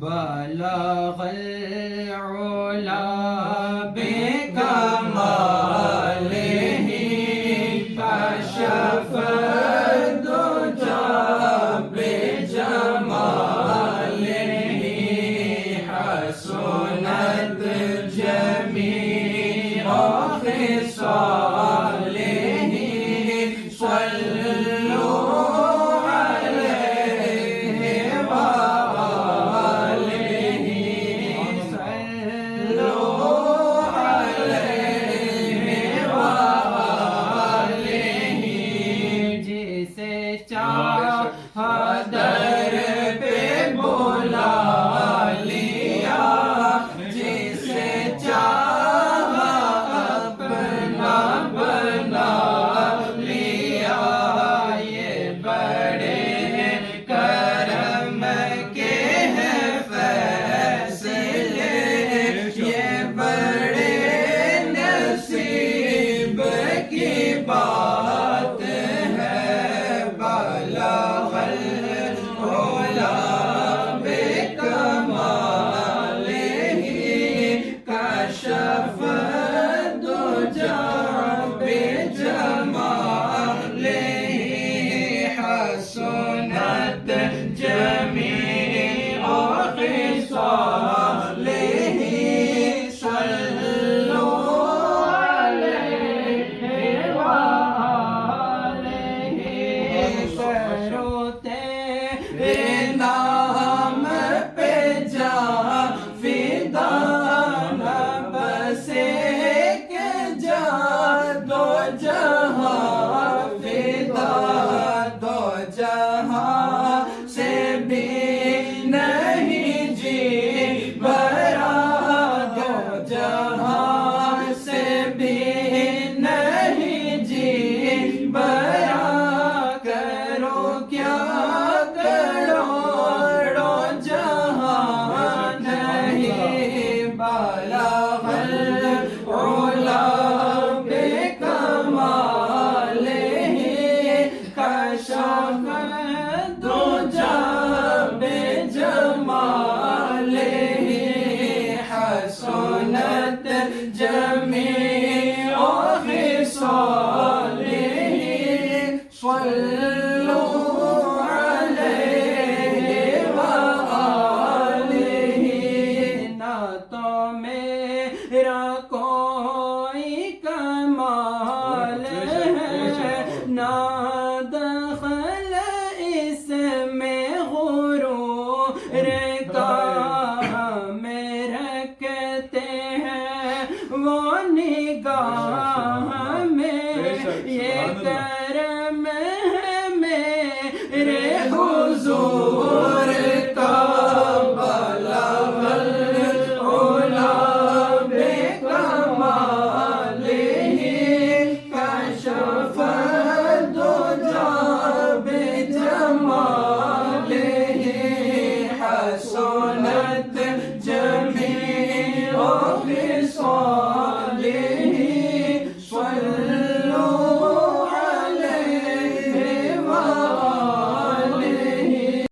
بلغ العلا بكماله كشف الدجى بجماله حسنت جميع خصاله صلوا عليه وآله صلوا عليه وآله جسے چاہا در پہ بلا لیا جسے چاہا اپنا بنا لیا یہ بڑے کرم کے ہیں فیصلے یہ بڑے نصیب کی بات ہے بلغ العلا بکمالہ کشف الدجى بجمالہ حسنت جميع خصاله صلوا عليه وآله تیرے نام پہ جاں فدا نہ بس ایک جاں دو جہاں فدا دو جہاں سے بھی